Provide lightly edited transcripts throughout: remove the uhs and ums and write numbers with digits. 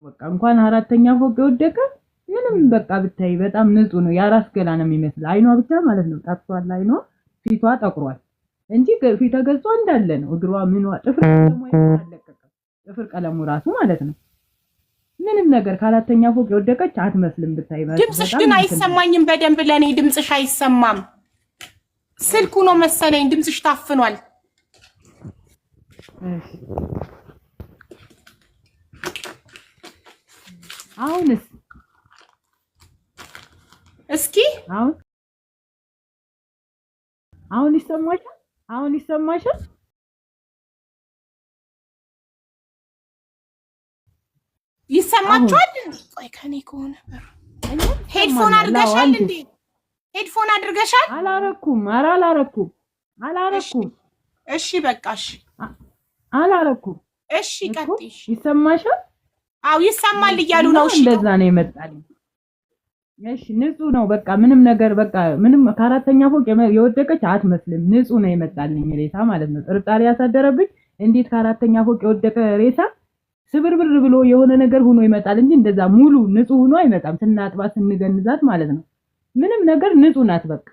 በቃ እንኳን አራተኛ ፎቅ የወደቀ ምንም በቃ ብታይ በጣም ንጹህ ነው። ያራስ ገላ ነው የሚመስል አይኗ ብቻ ማለት ነው ጠፍቷል። አይኗ ፊቷ ጠቁሯል እንጂ ፊቷ ገጿ እንዳለ ነው። እግሯ ምኗ ጥፍር ቀለሙ አይተለቀቀም። ጥፍር ቀለሙ ራሱ ማለት ነው ምንም ነገር ከአራተኛ ፎቅ የወደቀች አትመስልም ብታይ። ድምጽሽ ግን አይሰማኝም በደንብ ለኔ ድምጽሽ አይሰማም። ስልኩ ነው መሰለኝ ድምጽሽ ታፍኗል። አሁንስ እስኪ አሁን ይሰማሻል? አሁን ይሰማሻል? ይሰማችኋል? ቆይ ከኔ ከሆነ ሄድፎን አድርገሻል እንዴ? ሄድፎን አድርገሻል? አላረኩም። ኧረ አላረኩም። እሺ በቃሽ። አላረኩም። እሺ ቀጥይሽ። ይሰማሻል? አው ይሰማል እያሉ ነው። እሺ እንደዛ ነው የመጣልኝ። እሺ ንጹህ ነው በቃ ምንም ነገር በቃ ምንም ከአራተኛ ፎቅ የወደቀች አትመስልም። ንጹህ ነው የመጣልኝ ሬሳ ማለት ነው። ጥርጣሬ ያሳደረብኝ እንዴት ከአራተኛ ፎቅ የወደቀ ሬሳ ስብርብር ብሎ የሆነ ነገር ሆኖ ይመጣል እንጂ እንደዛ ሙሉ ንጹህ ሆኖ አይመጣም። ስናጥባት ስንገንዛት ማለት ነው ምንም ነገር ንጹህ ናት። በቃ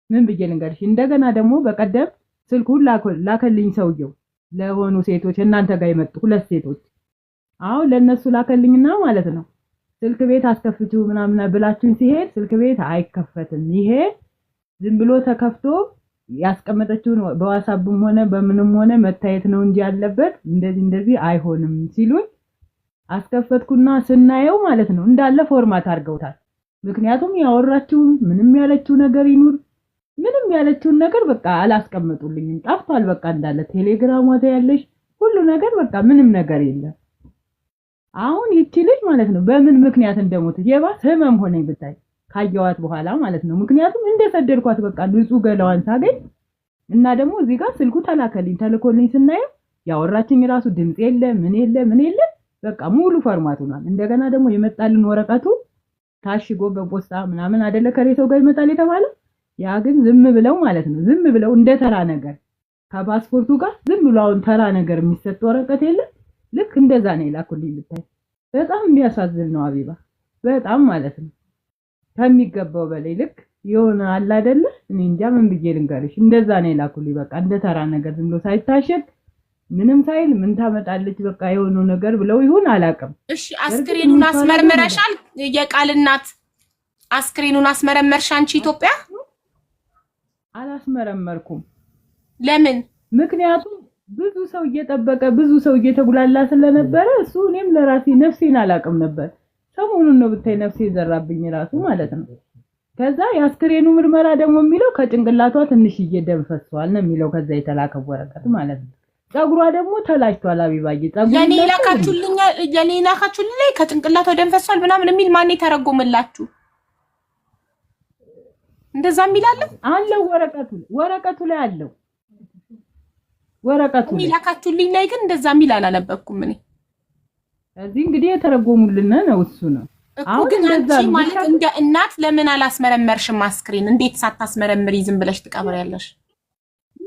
ምን ብዬ ልንገርሽ። እንደገና ደግሞ በቀደም ስልኩን ላከልኝ ሰውየው ለሆኑ ሴቶች እናንተ ጋር የመጡ 2 ሴቶች አሁን ለነሱ ላከልኝና ማለት ነው ስልክ ቤት አስከፍቱ ምናምን ብላችሁኝ ሲሄድ ስልክ ቤት አይከፈትም። ይሄ ዝም ብሎ ተከፍቶ ያስቀመጠችውን በዋትስአፕም ሆነ በምንም ሆነ መታየት ነው እንጂ ያለበት እንደዚህ አይሆንም ሲሉኝ አስከፈትኩና ስናየው ማለት ነው እንዳለ ፎርማት አድርገውታል። ምክንያቱም ያወራችሁ ምንም ያለችው ነገር ይኑር ምንም ያለችውን ነገር በቃ አላስቀመጡልኝም። ጠፍቷል በቃ እንዳለ ቴሌግራም ወደ ያለሽ ሁሉ ነገር በቃ ምንም ነገር የለም። አሁን ይቺ ልጅ ማለት ነው በምን ምክንያት እንደሞት የባሰ ህመም ሆነኝ ብታይ ካየዋት በኋላ ማለት ነው። ምክንያቱም እንደሰደድኳት በቃ ንጹህ ገላዋን ሳገኝ እና ደግሞ እዚህ ጋር ስልኩ ተልኮልኝ ስናየው ያወራችኝ ራሱ ድምጽ የለ ምን የለ በቃ ሙሉ ፎርማቱ ነው። እንደገና ደግሞ የመጣልን ወረቀቱ ታሽጎ በፖስታ ምናምን አይደለ ከሬሳው ጋር ይመጣል የተባለው ያ ግን ዝም ብለው ማለት ነው ዝም ብለው እንደ ተራ ነገር ከፓስፖርቱ ጋር ዝም ብለው አሁን ተራ ነገር የሚሰጥ ወረቀት የለ ልክ እንደዛ ነው ይላኩልኝ ብታይ። በጣም የሚያሳዝን ነው አቢባ በጣም ማለት ነው ከሚገባው በላይ ልክ የሆነ አለ አይደለ እኔ እንጃ ምን ብዬ ልንገርሽ እንደዛ ነው ይላኩልኝ። በቃ እንደ ተራ ነገር ዝም ብሎ ሳይታሸግ ምንም ሳይል ምን ታመጣለች በቃ የሆነ ነገር ብለው ይሁን አላውቅም። እሺ አስክሬኑን አስመርመረሻል? የቃል እናት አስክሬኑን አስመረመርሽ አንቺ ኢትዮጵያ? አላስመረመርኩም። ለምን? ምክንያቱም ብዙ ሰው እየጠበቀ ብዙ ሰው እየተጉላላ ስለነበረ እሱ እኔም ለራሴ ነፍሴን አላውቅም ነበር። ሰሞኑን ነው ብታይ ነፍሴ ዘራብኝ ራሱ ማለት ነው። ከዛ የአስክሬኑ ምርመራ ደግሞ የሚለው ከጭንቅላቷ ትንሽዬ ደም ፈሷል ነው የሚለው ከዛ የተላከው ወረቀት ማለት ነው። ጸጉሯ ደግሞ ተላጭቷል። አቢባዬ ጸጉሯ ለኔ ላካችሁልኝ ላይ ከጭንቅላቷ ደም ፈሷል ምናምን የሚል ማን የተረጎመላችሁ? እንደዛ የሚላል አለው ወረቀቱ ላይ አለው። ወረቀቱ ላካችሁልኝ ላይ ግን እንደዛ የሚል አላነበብኩም እኔ። እዚህ እንግዲህ የተረጎሙልን ነው እሱ ነው። አሁን ግን አንቺ ማለት እንደ እናት ለምን አላስመረመርሽም አስክሬን? እንዴት ሳታስመረምሪ ዝም ብለሽ ትቀብሪያለሽ?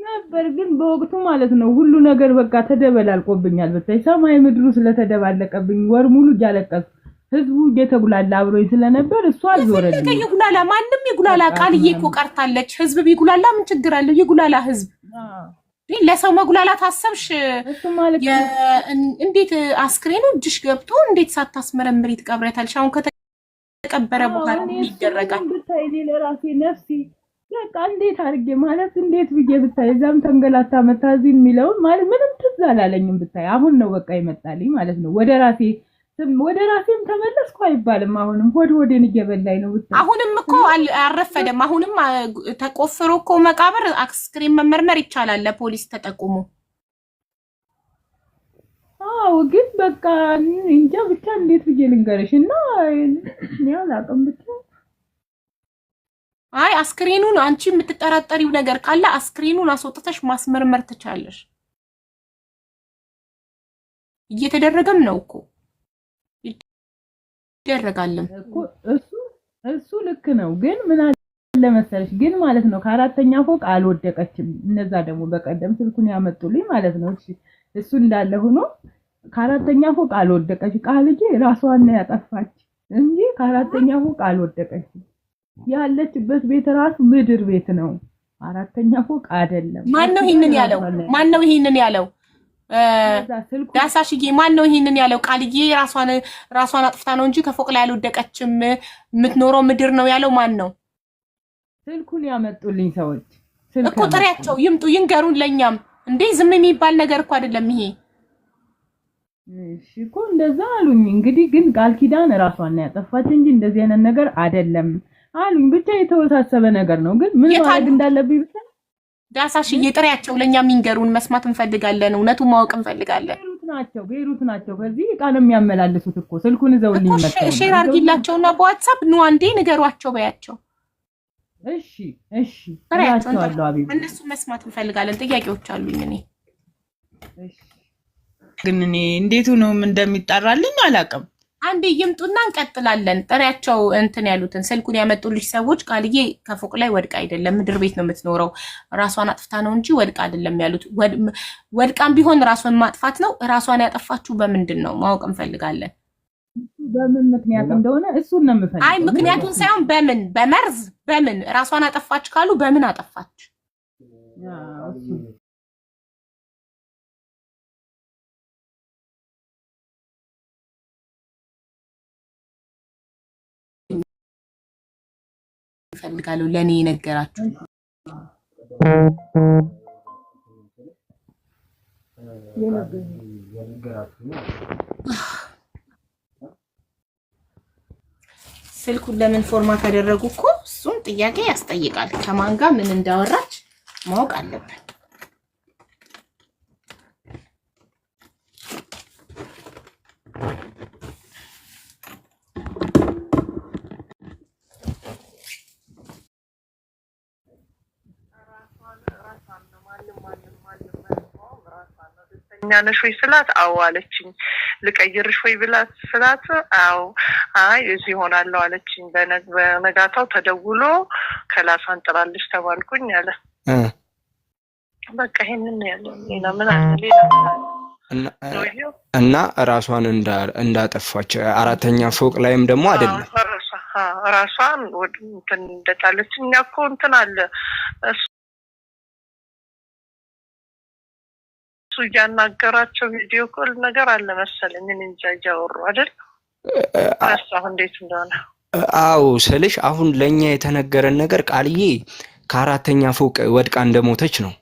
ነበር ግን በወቅቱ ማለት ነው ሁሉ ነገር በቃ ተደበላልቆብኛል ብታይ። ሰማይ ምድሩ ስለተደባለቀብኝ ወር ሙሉ እያለቀስኩ ህዝቡ እየተጉላላ አብሮኝ ስለነበር እሷ አልዞረልኝ። የጉላላ ማንም የጉላላ ቃልዬ እኮ ቀርታለች። ህዝብ ቢጉላላ ምን ችግር አለው? የጉላላ ህዝብ ለሰው መጉላላት አሰብሽ? እንዴት አስክሬኑ እጅሽ ገብቶ እንዴት ሳታስመረምሪ ትቀብሪያታለሽ? አሁን ከተቀበረ በኋላ ይደረጋል ብታይ። ለራሴ ነፍሴ በቃ እንዴት አድርጌ ማለት እንዴት ብዬ ብታይ እዛም ተንገላታ መታዚ የሚለው ማለት ምንም ትዝ አላለኝም ብታይ። አሁን ነው በቃ ይመጣልኝ ማለት ነው ወደ ራሴም ተመለስኩ አይባልም። አሁንም ሆዴን እየበላኝ ነው ብታይ። አሁንም እኮ አልረፈደም። አሁንም ተቆፍሮ እኮ መቃብር አስክሬን መመርመር ይቻላል ለፖሊስ ተጠቁሞ። አዎ ግን በቃ እንጃ ብቻ እንዴት ብዬ ልንገርሽ እና ያው አላውቅም ብቻ። አይ አስክሬኑን አንቺ የምትጠራጠሪው ነገር ካለ አስክሬኑን አስወጥተሽ ማስመርመር ትቻለሽ። እየተደረገም ነው እኮ ይደረጋልም እኮ እሱ ልክ ነው። ግን ምን አለ መሰለሽ ግን ማለት ነው ከአራተኛ ፎቅ አልወደቀችም። እነዛ ደግሞ በቀደም ስልኩን ያመጡልኝ ማለት ነው። እሺ እሱ እንዳለ ሆኖ ከአራተኛ ፎቅ አልወደቀች። ቃልዬ ራሷን ነው ያጠፋች እንጂ ከአራተኛ ፎቅ አልወደቀች። ያለችበት ቤት ራሱ ምድር ቤት ነው፣ አራተኛ ፎቅ አይደለም። ማን ነው ይሄንን ያለው? ማን ነው ይሄንን ያለው? ዳሳሽዬ ማን ነው ይሄንን ያለው? ቃልዬ ራሷን አጥፍታ ነው እንጂ ከፎቅ ላይ አልወደቀችም፣ የምትኖረው ምድር ነው ያለው ማን ነው? ስልኩን ያመጡልኝ ሰዎች እኮ ጥሪያቸው ይምጡ ይንገሩን ለኛም። እንዴ ዝም የሚባል ነገር እኮ አይደለም ይሄ። እሺ እኮ እንደዛ አሉኝ። እንግዲህ ግን ቃል ኪዳን ራሷን ነው ያጠፋች እንጂ እንደዚህ አይነት ነገር አይደለም አሉኝ። ብቻ የተወሳሰበ ነገር ነው። ግን ምን ማድረግ እንዳለብኝ ብቻ ዳሳሽዬ ጥሪያቸው ለኛም ይንገሩን፣ መስማት እንፈልጋለን፣ እውነቱን ማወቅ እንፈልጋለን። ቤሩት ናቸው። በዚህ እቃ ነው የሚያመላልሱት እኮ ስልኩን ይዘውልኝ መጣው። ሼር አድርጊላቸውና በዋትስአፕ ኑ አንዴ ንገሯቸው በያቸው። እሺ ጥሪያቸው አቢብ እነሱ መስማት እንፈልጋለን። ጥያቄዎች አሉኝ እኔ። እሺ ግን እኔ እንዴት ነው እንደሚጣራልኝ አላውቅም። አንዴ ይምጡና እንቀጥላለን። ጥሪያቸው እንትን ያሉትን ስልኩን ያመጡልሽ ሰዎች ቃልዬ ከፎቅ ላይ ወድቃ አይደለም ምድር ቤት ነው የምትኖረው፣ ራሷን አጥፍታ ነው እንጂ ወድቃ አይደለም ያሉት። ወድቃም ቢሆን ራሷን ማጥፋት ነው። ራሷን ያጠፋችሁ በምንድን ነው ማወቅ እንፈልጋለን። በምን ምክንያት እንደሆነ እሱን ነው የምፈልገው። አይ ምክንያቱን ሳይሆን በምን በመርዝ በምን ራሷን አጠፋች ካሉ በምን አጠፋች? ፈልጋለሁ ለኔ የነገራችሁ ስልኩን ለምን ፎርማት ያደረጉ እኮ እሱም ጥያቄ ያስጠይቃል። ከማን ጋር ምን እንዳወራች ማወቅ አለብን። ነሽ ወይ ስላት አዎ አለችኝ። ልቀይርሽ ወይ ብላት ስላት አዎ አይ እዚህ ሆናለሁ አለችኝ። በነጋታው ተደውሎ ከላሳን ጥራልሽ ተባልኩኝ አለ። በቃ ይሄንን ያለው ሌላ ምን አለ? እና ራሷን እንዳጠፋች አራተኛ ፎቅ ላይም ደግሞ አይደለም ራሷን እንትን እንደጣለች እኛ እኮ እንትን አለ ያናገራቸው ቪዲዮ ኮል ነገር አለ መሰለኝ። እኔ እንጃ እያወሩ አይደል አሳሁ እንዴት እንደሆነ። አዎ ስልሽ አሁን ለኛ የተነገረን ነገር ቃልዬ ከአራተኛ ፎቅ ወድቃ እንደሞተች ነው።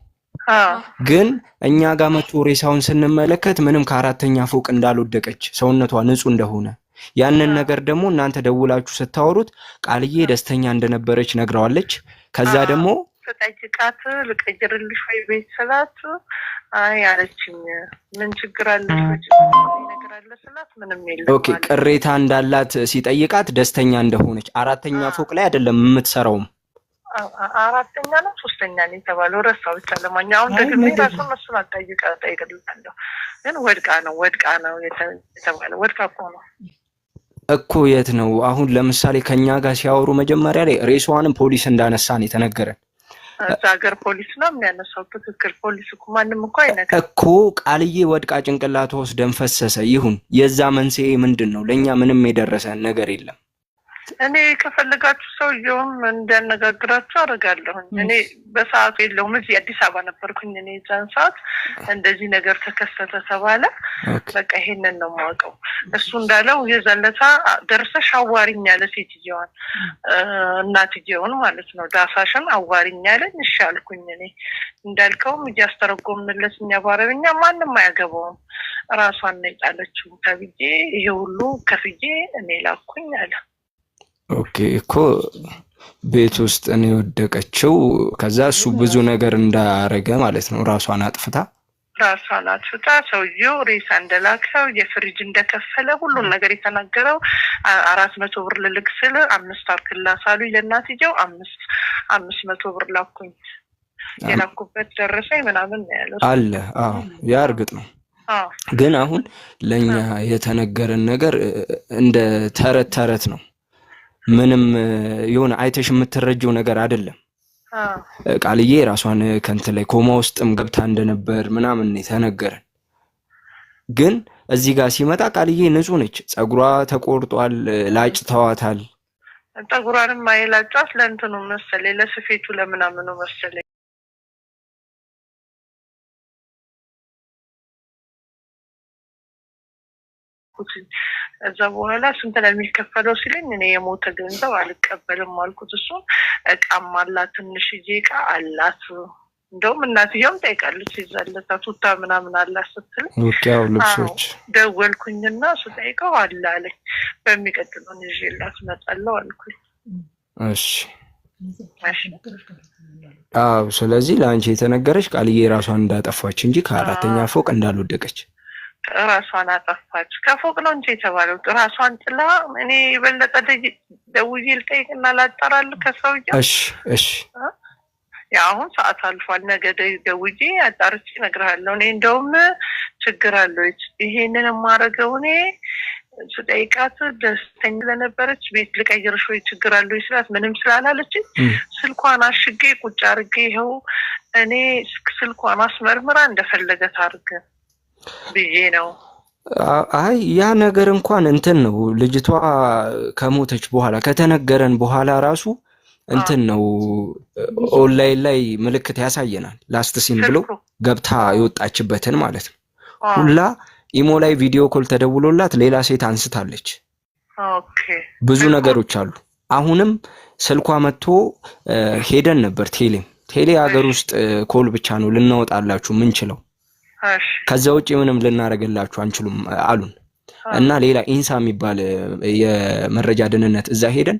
ግን እኛ ጋር መቶ ሬሳውን ስንመለከት ምንም ከአራተኛ ፎቅ እንዳልወደቀች ሰውነቷ ንጹህ እንደሆነ ያንን ነገር ደግሞ እናንተ ደውላችሁ ስታወሩት ቃልዬ ደስተኛ እንደነበረች ነግረዋለች። ከዛ ደግሞ ተጠይቃት ልቀይርልሽ ወይ ቤት ስላት አይ አለችኝ። ምን ችግር አለሽ ነገር አለ ስላት ምንም የለም። ኦኬ ቅሬታ እንዳላት ሲጠይቃት ደስተኛ እንደሆነች አራተኛ ፎቅ ላይ አይደለም የምትሰራው። አራተኛ ነው ሶስተኛ ነው የተባለው ረሳው ብቻ። ለማንኛውም ደግሞ ራሱን መስሎ ጠይቀልታለሁ። ግን ወድቃ ነው የተባለው። ወድቃ እኮ የት ነው አሁን? ለምሳሌ ከኛ ጋር ሲያወሩ መጀመሪያ ላይ ሬሷንም ፖሊስ እንዳነሳን የተነገረን። ሀገር ፖሊስ ነው የሚያነሳው። ትክክል። ፖሊስ እኮ ማንም እኮ አይነካም እኮ። ቃልዬ ወድቃ ጭንቅላቷ ውስጥ ደም ፈሰሰ ይሁን የዛ መንስኤ ምንድነው? ለኛ ምንም የደረሰን ነገር የለም። እኔ ከፈለጋችሁ ሰውየውም እንዲያነጋግራችሁ አደርጋለሁ። እኔ በሰዓቱ የለውም እዚህ አዲስ አበባ ነበርኩኝ። እኔ ዛን ሰዓት እንደዚህ ነገር ተከሰተ ተባለ። በቃ ይሄንን ነው የማውቀው። እሱ እንዳለው የዘለታ ደርሰሽ አዋሪኝ ያለ ሴትየዋን እናትየውን ማለት ነው ዳሳሽን አዋሪኝ ያለኝ እሺ አልኩኝ። እኔ እንዳልከውም እያስተረጎምንለት እኛ በአረብኛ ማንም አያገባውም ራሷን ነው የጣለችው ተብዬ ይሄ ሁሉ ከፍዬ እኔ ላኩኝ አለ። ኦኬ እኮ ቤት ውስጥ ነው የወደቀችው። ከዛ እሱ ብዙ ነገር እንዳረገ ማለት ነው ራሷን አጥፍታ ሰውየው ሬሳ እንደላከው የፍሪጅ እንደከፈለ ሁሉን ነገር የተናገረው 400 ብር ልልክ ስል 5 አርክላስ አሉኝ ለእናትየው 500 ብር ላኩኝ። የላኩበት ደረሰኝ ምናምን ያለው አለ። አዎ ያ እርግጥ ነው። ግን አሁን ለኛ የተነገረን ነገር እንደ ተረት ነው። ምንም የሆነ አይተሽ የምትረጂው ነገር አይደለም። ቃልዬ ራሷን ከንት ላይ ኮማ ውስጥም ገብታ እንደነበር ምናምን የተነገረን። ግን እዚህ ጋር ሲመጣ ቃልዬ ንጹህ ነች። ጸጉሯ ተቆርጧል፣ ላጭተዋታል። ጠጉሯንም ማይላጫት ለእንትኑ መሰለኝ ለስፌቱ ለምናምኑ መሰለኝ እዛ በኋላ ስንት ለሚከፈለው ሲለኝ እኔ የሞተ ገንዘብ አልቀበልም አልኩት። እሱን እቃም አላት ትንሽዬ እቃ አላት። እንደውም እናትየውም ጠይቃለች ይዛለታ ቱታ ምናምን አላት ስትል ወጣው ልብሶች ደወልኩኝና ስጠይቀው አለ አለኝ። በሚቀጥለው ይዤላት እመጣለሁ አልኩኝ። እሺ ስለዚህ ለአንቺ የተነገረች ቃልዬ ራሷን እንዳጠፋች እንጂ ከአራተኛ ፎቅ እንዳልወደቀች ራሷን አጠፋች። ከፎቅ ነው እንጂ የተባለው ራሷን ጥላ እኔ የበለጠ ደውዬ ልጠይቅና ላጣራል ከሰውዬው። እሺ ያ አሁን ሰዓት አልፏል። ነገ ደውዬ አጣርቼ እነግርሃለሁ። እኔ እንደውም ችግር አለው ይሄንን የማደርገው እኔ ስጠይቃት ደስተኛ ለነበረች ቤት ልቀይርሽ ወይ ችግር አለው ስላት ምንም ስላላለች ስልኳን አሽጌ ቁጭ አድርጌ ይኸው እኔ ስልኳን አስመርምራ እንደፈለገ ታርገ ብዬ ነው። አይ ያ ነገር እንኳን እንትን ነው። ልጅቷ ከሞተች በኋላ ከተነገረን በኋላ ራሱ እንትን ነው ኦንላይን ላይ ምልክት ያሳየናል። ላስት ሲን ብሎ ገብታ የወጣችበትን ማለት ነው። ሁላ ኢሞ ላይ ቪዲዮ ኮል ተደውሎላት ሌላ ሴት አንስታለች። ኦኬ ብዙ ነገሮች አሉ። አሁንም ስልኳ መጥቶ ሄደን ነበር ቴሌ ሀገር ውስጥ ኮል ብቻ ነው ልናወጣላችሁ ምንችለው፣ ከዛ ውጪ ምንም ልናረጋላችሁ አንችሉም አሉን። እና ሌላ ኢንሳ የሚባል የመረጃ ደህንነት እዛ ሄደን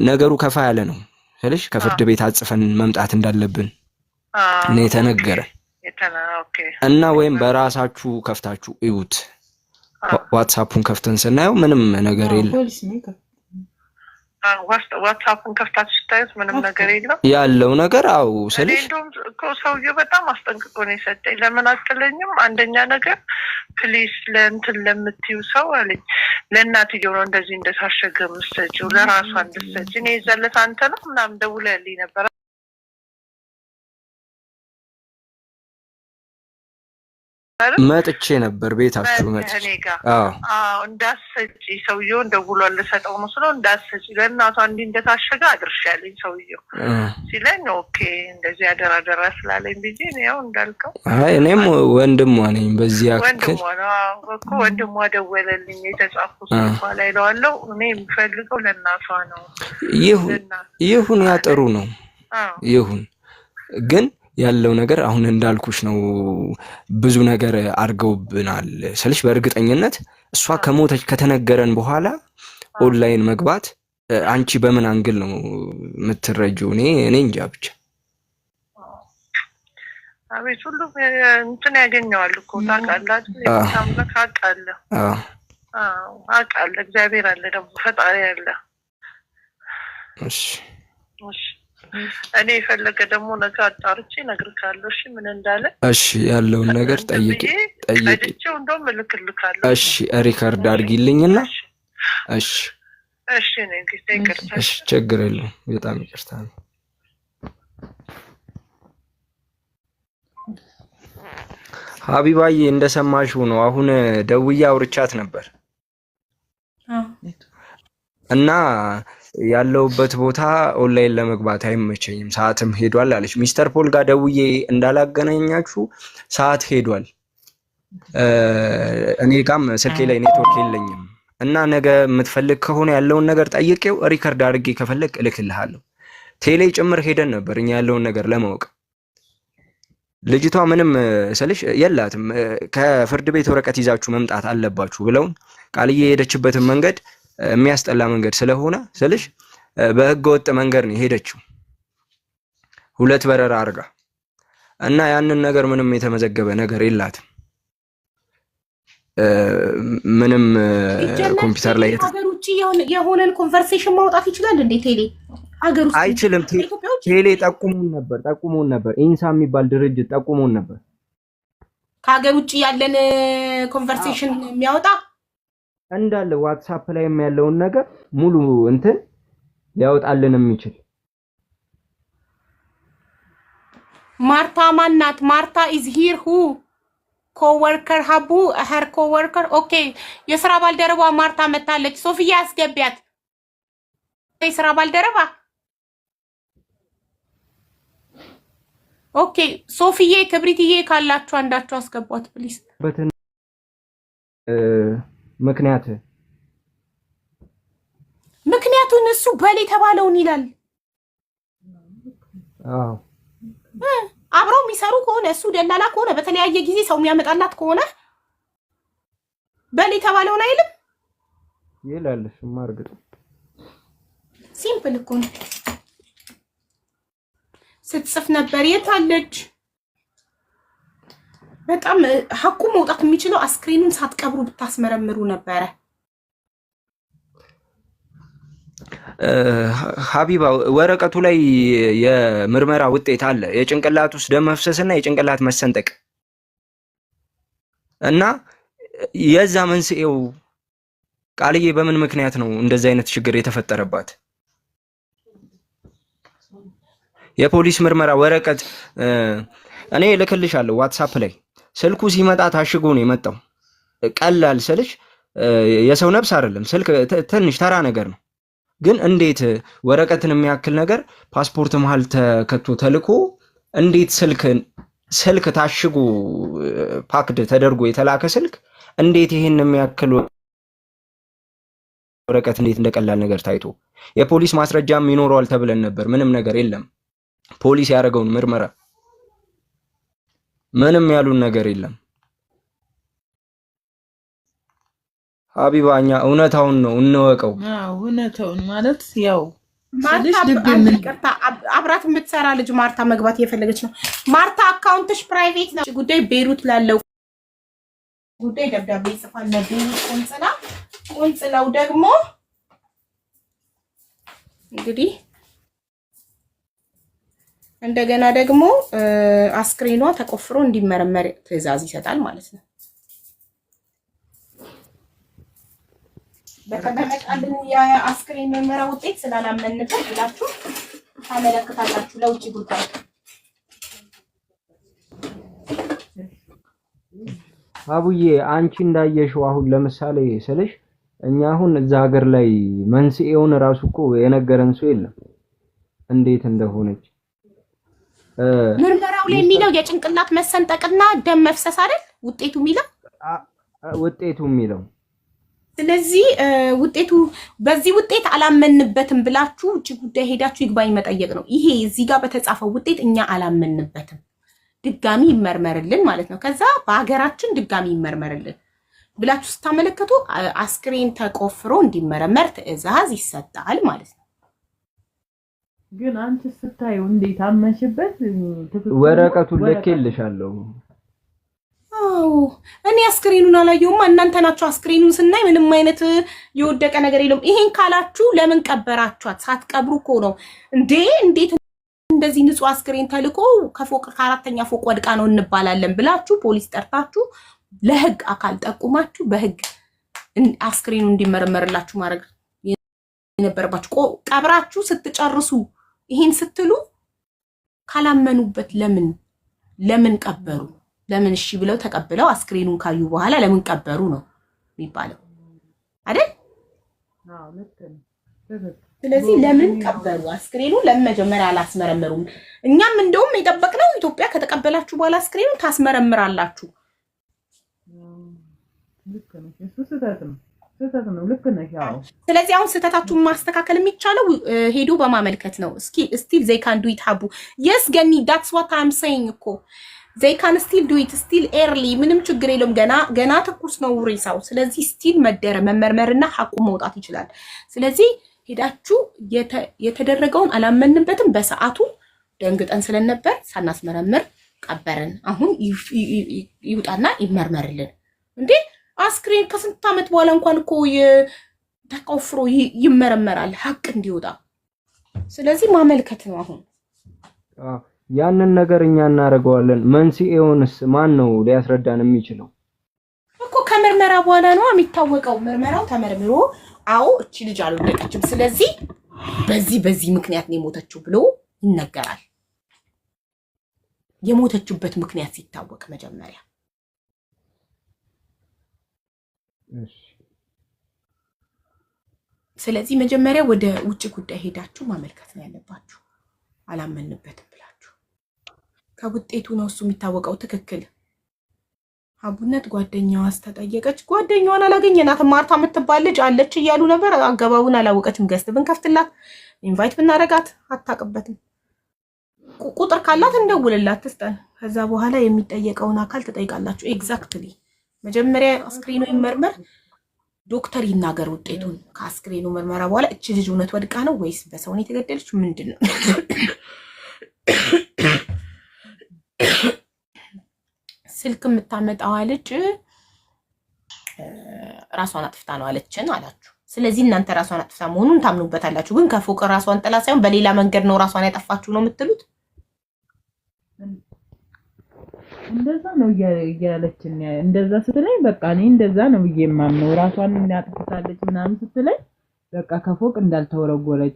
ነገሩ ከፋ ያለ ነው ስለሽ ከፍርድ ቤት አጽፈን መምጣት እንዳለብን ነው የተነገረ። እና ወይም በራሳችሁ ከፍታችሁ እዩት። ዋትስአፑን ከፍተን ስናየው ምንም ነገር የለም። ዋትስአፑን ከፍታችሁ ስታዩት ምንም ነገር የለም ያለው ነገር አው ስለሽ እንደውም እኮ ሰውዬው በጣም አስጠንቅቆ ነው የሰጠኝ። ለምን አትለኝም? አንደኛ ነገር ፕሊስ ለእንትን ለምትዩ ሰው አለኝ ለእናትየው ነው እንደዚህ እንደታሸገ የምትሰጪው ለራሷ እንድትሰጪ። እኔ ይዘለት አንተ ነው ምናምን ደውለህልኝ ነበር መጥቼ ነበር ቤታችሁ መጥቼ እንዳሰጪ ሰውዬው ደውሏል ልሰጠው መስሎ እንዳሰጪ ለእናቷ እንዲህ እንደታሸገ አድርሻለኝ ሰውዬው ሲለኝ ኦኬ እንደዚህ አደራደራ ስላለኝ ብዬ ነው እንዳልከው። አይ እኔም ወንድሟ ነኝ በዚህ ያክል ወንድሟ ደወለልኝ የተጻፈው ሰው ላይ ለዋለው እኔ የምፈልገው ለእናቷ ነው። ይሁን ያጥሩ ነው ይሁን ግን ያለው ነገር አሁን እንዳልኩሽ ነው። ብዙ ነገር አርገውብናል ስለሽ በእርግጠኝነት እሷ ከሞተች ከተነገረን በኋላ ኦንላይን መግባት አንቺ በምን አንግል ነው የምትረጂው? እኔ እንጃ ብቻ አቤት ሁሉ እንትን ያገኘዋል እኮ ታውቃላችሁ። ታምለክ አቃለ አቃለ እግዚአብሔር አለ ደግሞ ፈጣሪ አለ። እሺ እኔ የፈለገ ደግሞ ነገ አጣርቼ እነግርካለሁ። እሺ ምን እንዳለ እሺ ያለውን ነገር ጠይቂ እንደውም እልክልካለሁ። እሺ ሪከርድ አድርጊልኝና እሺ ነኝ ይቅርታ። እሺ ችግር የለውም በጣም ይቅርታ ነው። ሀቢባዬ እንደሰማሽው ነው። አሁን ደውዬ አውርቻት ነበር እና ያለውበት ቦታ ኦንላይን ለመግባት አይመቸኝም ሰዓትም ሄዷል አለች። ሚስተር ፖል ጋር ደውዬ እንዳላገናኛችሁ ሰዓት ሄዷል እኔ ጋም ስልኬ ላይ ኔትወርክ የለኝም እና ነገ የምትፈልግ ከሆነ ያለውን ነገር ጠይቄው ሪከርድ አድርጌ ከፈለክ እልክልሃለሁ። ቴሌ ጭምር ሄደን ነበር እኛ ያለውን ነገር ለማወቅ። ልጅቷ ምንም ስልሽ የላትም ከፍርድ ቤት ወረቀት ይዛችሁ መምጣት አለባችሁ ብለውን ቃልዬ የሄደችበትን መንገድ የሚያስጠላ መንገድ ስለሆነ ስልሽ በህገ ወጥ መንገድ ነው ሄደችው 2 በረራ አርጋ እና ያንን ነገር ምንም የተመዘገበ ነገር የላትም። ምንም ኮምፒውተር ላይ ሀገር ውጪ የሆነን ኮንቨርሴሽን ማውጣት ይችላል እንዴ? ቴሌ ሀገር ውስጥ አይችልም። ቴሌ ጠቁሙን ነበር ኢንሳ የሚባል ድርጅት ጠቁሙን ነበር ከሀገር ውጪ ያለን ኮንቨርሴሽን የሚያወጣ እንዳለ ዋትስአፕ ላይ ያለውን ነገር ሙሉ እንትን ሊያወጣልን የሚችል። ማርታ ማናት? ማርታ is here who ኮወርከር ሀቡ ሀር ኮወርከር ኦኬ። የስራ ባልደረባ ማርታ መታለች። ሶፊያ አስገቢያት። የስራ ባልደረባ ኦኬ። ሶፊዬ ክብሪትዬ ካላችሁ አንዳችሁ አስገቧት ፕሊዝ። ምክንያቱን እሱ በል የተባለውን ይላል። አብረው የሚሰሩ ከሆነ እሱ ደላላ ከሆነ በተለያየ ጊዜ ሰው የሚያመጣላት ከሆነ በል የተባለውን አይልም ይላል። እሱማ እርግጥ ሲምፕል እኮ ነው። ስትጽፍ ነበር የታለች? በጣም ሀቁ መውጣት የሚችለው አስክሬኑን ሳትቀብሩ ብታስመረምሩ ነበረ። ሀቢባ ወረቀቱ ላይ የምርመራ ውጤት አለ። የጭንቅላት ውስጥ ደም መፍሰስና የጭንቅላት መሰንጠቅ እና የዛ መንስኤው ቃልዬ በምን ምክንያት ነው እንደዚህ አይነት ችግር የተፈጠረባት? የፖሊስ ምርመራ ወረቀት እኔ ልክልሻለሁ ዋትስአፕ ላይ። ስልኩ ሲመጣ ታሽጎ ነው የመጣው። ቀላል ስልሽ የሰው ነፍስ አይደለም፣ ስልክ ትንሽ ተራ ነገር ነው። ግን እንዴት ወረቀትን የሚያክል ነገር ፓስፖርት መሃል ተከቶ ተልኮ እንዴት ስልክ ታሽጎ ፓክድ ተደርጎ የተላከ ስልክ እንዴት ይሄን የሚያክል ወረቀት እንዴት እንደቀላል ነገር ታይቶ የፖሊስ ማስረጃም ይኖረዋል ተብለን ነበር። ምንም ነገር የለም። ፖሊስ ያደረገውን ምርመራ ምንም ያሉን ነገር የለም። ሀቢባኛ እውነታውን ነው እንወቀው። እውነታውን ማለት ያው ማርታ አብራት የምትሰራ ልጅ ማርታ መግባት እየፈለገች ነው። ማርታ አካውንትሽ ፕራይቬት ነው። ጉዳይ ቤይሩት ላለው ጉዳይ ደብዳቤ ይጽፋል ለቤይሩት ቆንጽላ። ቆንጽላው ደግሞ እንግዲህ እንደገና ደግሞ አስክሬኗ ተቆፍሮ እንዲመረመር ትዕዛዝ ይሰጣል ማለት ነው። በተመጣጣን የአስክሬን ምርመራ ውጤት ስላላመንበት ብላችሁ ታመለክታላችሁ ለውጭ ጉዳይ። አቡዬ አንቺ እንዳየሽው አሁን ለምሳሌ ስልሽ እኛ አሁን እዛ ሀገር ላይ መንስኤውን ራሱ እኮ የነገረን ሰው የለም እንዴት እንደሆነች። ምርመራው ላይ የሚለው የጭንቅላት መሰንጠቅና ደም መፍሰስ አይደል ውጤቱ የሚለው። ስለዚህ ውጤቱ በዚህ ውጤት አላመንበትም ብላችሁ ውጭ ጉዳይ ሄዳችሁ ይግባኝ መጠየቅ ነው። ይሄ እዚህ ጋር በተጻፈው ውጤት እኛ አላመንበትም ድጋሚ ይመርመርልን ማለት ነው። ከዛ በሀገራችን ድጋሚ ይመርመርልን ብላችሁ ስታመለከቱ አስክሬን ተቆፍሮ እንዲመረመር ትዕዛዝ ይሰጣል ማለት ነው። ግን አንቺ ስታዩ እንዴት አመንሽበት? ወረቀቱን ልኬልሻለሁ። እኔ አስክሬኑን አላየሁማ። እናንተ ናችሁ አስክሬኑን ስናይ ምንም አይነት የወደቀ ነገር የለውም። ይሄን ካላችሁ ለምን ቀበራችኋት? ሳትቀብሩ እኮ ነው እንዴ? እንዴት እንደዚህ ንጹህ አስክሬን ተልኮ ከፎቅ ከአራተኛ ፎቅ ወድቃ ነው እንባላለን ብላችሁ ፖሊስ ጠርታችሁ ለህግ አካል ጠቁማችሁ በህግ አስክሬኑ እንዲመረመርላችሁ ማድረግ የነበረባችሁ። ቀብራችሁ ስትጨርሱ ይሄን ስትሉ ካላመኑበት ለምን ቀበሩ? ለምን እሺ ብለው ተቀብለው አስክሬኑን ካዩ በኋላ ለምን ቀበሩ ነው የሚባለው አይደል? ስለዚህ ለምን ቀበሩ? አስክሬኑን ለምን መጀመሪያ አላስመረመሩም? እኛም እንደውም የጠበቅነው ኢትዮጵያ ከተቀበላችሁ በኋላ አስክሬኑን ታስመረምራላችሁ። ስለዚህ አሁን ስህተታችሁን ማስተካከል የሚቻለው ሄዶ በማመልከት ነው። ስቲል they can do it ሀቡ yes ገኒ that's what I'm saying እኮ they can still do it still early ምንም ችግር የለውም። ገና ትኩስ ነው ሬሳው። ስለዚህ ስቲል መመርመርና ሐቁ መውጣት ይችላል። ስለዚህ ሄዳችሁ የተደረገውን አላመንበትም። በሰዓቱ ደንግጠን ስለነበር ሳናስመረምር ቀበረን። አሁን ይውጣና ይመርመርልን እንዴ! አስክሬን ከስንት ዓመት በኋላ እንኳን እኮ ተቆፍሮ ይመረመራል ሐቅ እንዲወጣ። ስለዚህ ማመልከት ነው አሁን ያንን ነገር እኛ እናደርገዋለን። መንስኤውንስ ማን ነው ሊያስረዳን የሚችለው? እኮ ከምርመራ በኋላ ነው የሚታወቀው። ምርመራው ተመርምሮ አዎ እቺ ልጅ አልወደቀችም፣ ስለዚህ በዚህ ምክንያት ነው የሞተችው ብሎ ይነገራል። የሞተችበት ምክንያት ሲታወቅ መጀመሪያ እሺ ስለዚህ መጀመሪያ ወደ ውጭ ጉዳይ ሄዳችሁ ማመልከት ነው ያለባችሁ። አላመንበትም ብላችሁ ከውጤቱ ነው እሱ የሚታወቀው። ትክክል አቡነት ጓደኛዋ አስተጠየቀች። ጓደኛዋን አላገኘናትም። ማርታ የምትባል ልጅ አለች እያሉ ነበር። አገባቡን አላወቀችም። ገስት ብንከፍትላት ኢንቫይት ብናረጋት አታውቅበትም። ቁጥር ካላት እንደውልላት ትስጠን። ከዛ በኋላ የሚጠየቀውን አካል ትጠይቃላችሁ። ኤግዛክትሊ መጀመሪያ አስክሬኑ ይመርመር፣ ዶክተር ይናገር ውጤቱን። ከአስክሬኑ ምርመራ በኋላ እቺ ልጅ እውነት ወድቃ ነው ወይስ በሰው ነው የተገደለች? ምንድነው? ስልክ የምታመጣው ልጅ ራሷን አጥፍታ ነው አለችን አላችሁ። ስለዚህ እናንተ ራሷን አጥፍታ መሆኑን ታምኑበታላችሁ። ግን ከፎቅ ራሷን ጥላ ሳይሆን በሌላ መንገድ ነው ራሷን ያጠፋችሁ ነው የምትሉት? እንደዛ ነው እያለችን እንደዛ ስትለኝ በቃ እኔ እንደዛ ነው ብዬ የማምነው። ራሷን እንዳጥፍታለች ምናምን ስትለኝ በቃ ከፎቅ እንዳልተወረወረች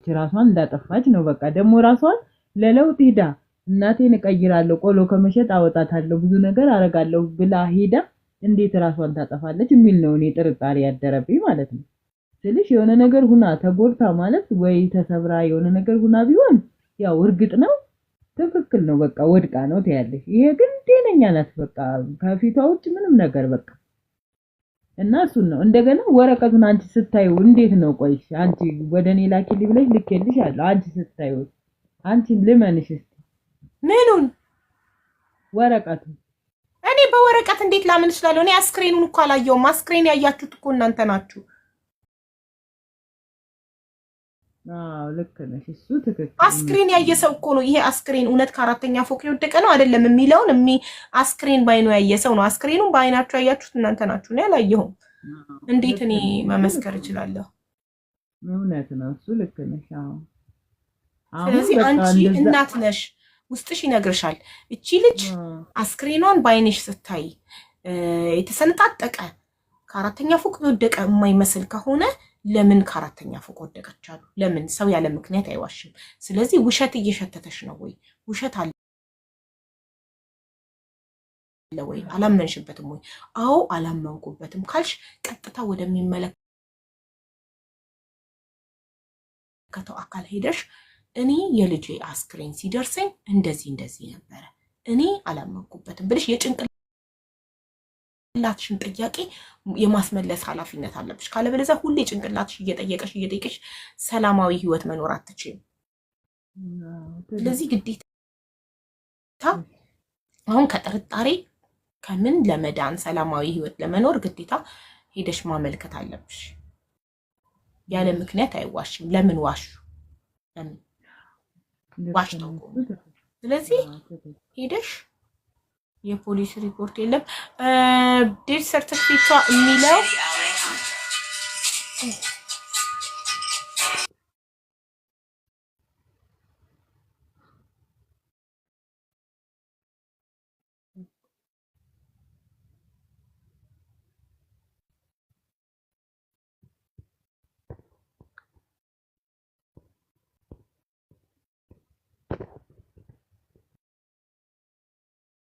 ራሷን እንዳጠፋች ነው። በቃ ደግሞ ራሷን ለለውጥ ሄዳ እናቴን እቀይራለሁ፣ ቆሎ ከመሸጥ አወጣታለሁ፣ ብዙ ነገር አረጋለሁ ብላ ሄዳ እንዴት ራሷን ታጠፋለች የሚል ነው እኔ ጥርጣሬ ያደረብኝ ማለት ነው። ስልሽ የሆነ ነገር ሁና ተጎድታ ማለት ወይ ተሰብራ የሆነ ነገር ሁና ቢሆን ያው እርግጥ ነው ትክክል ነው፣ በቃ ወድቃ ነው ትያለሽ። ይሄ ግን ጤነኛ ናት፣ በቃ ከፊቷ ውጭ ምንም ነገር በቃ እና እሱን ነው። እንደገና ወረቀቱን አንቺ ስታዩ እንዴት ነው? ቆይ አንቺ ወደኔ ላኪልኝ ብለሽ ልኬልሽ አለው። አንቺ ስታዩ አንቺ ልመንሽ እስቲ ምኑን? ወረቀቱ። እኔ በወረቀት እንዴት ላምን እችላለሁ? እኔ አስክሬኑን እኮ አላየሁም። አስክሬን ያያችሁት እኮ እናንተ ናችሁ። አዎ ልክ ነሽ፣ እሱ ትክክል። አስክሬን ያየ ሰው እኮ ነው። ይሄ አስክሬን እውነት ከአራተኛ ፎቅ የወደቀ ነው አይደለም የሚለውን አስክሬን ባይኑ ያየ ሰው ነው። አስክሬኑን በአይናችሁ ያያችሁት እናንተ ናችሁ። እኔ አላየሁም። እንዴት እኔ መመስከር እችላለሁ? እውነት ነው፣ እሱ ልክ ነሽ። አዎ ስለዚህ አንቺ እናት ነሽ፣ ውስጥሽ ይነግርሻል። እቺ ልጅ አስክሬኗን በአይንሽ ስታይ የተሰነጣጠቀ ከአራተኛ ፎቅ የወደቀ የማይመስል ከሆነ ለምን ከአራተኛ ፎቅ ወደቀች አሉ? ለምን? ሰው ያለ ምክንያት አይዋሽም። ስለዚህ ውሸት እየሸተተሽ ነው ወይ? ውሸት አለ ወይ? አላመንሽበትም ወይ? አዎ አላመንኩበትም ካልሽ ቀጥታ ወደሚመለከተው አካል ሄደሽ እኔ የልጄ አስክሬን ሲደርሰኝ እንደዚህ ነበረ፣ እኔ አላመንኩበትም ብለሽ የጭንቅላትሽን ጥያቄ የማስመለስ ኃላፊነት አለብሽ። ካለበለዚያ ሁሌ ጭንቅላትሽ እየጠየቀሽ ሰላማዊ ህይወት መኖር አትችይም። ስለዚህ ግዴታ አሁን ከጥርጣሬ ከምን ለመዳን ሰላማዊ ህይወት ለመኖር ግዴታ ሄደሽ ማመልከት አለብሽ። ያለ ምክንያት አይዋሽም። ለምን ዋሹ? ለምን ዋሽተው? ስለዚህ ሄደሽ የፖሊስ ሪፖርት የለም ዴት ሰርቲፊኬቷ የሚለው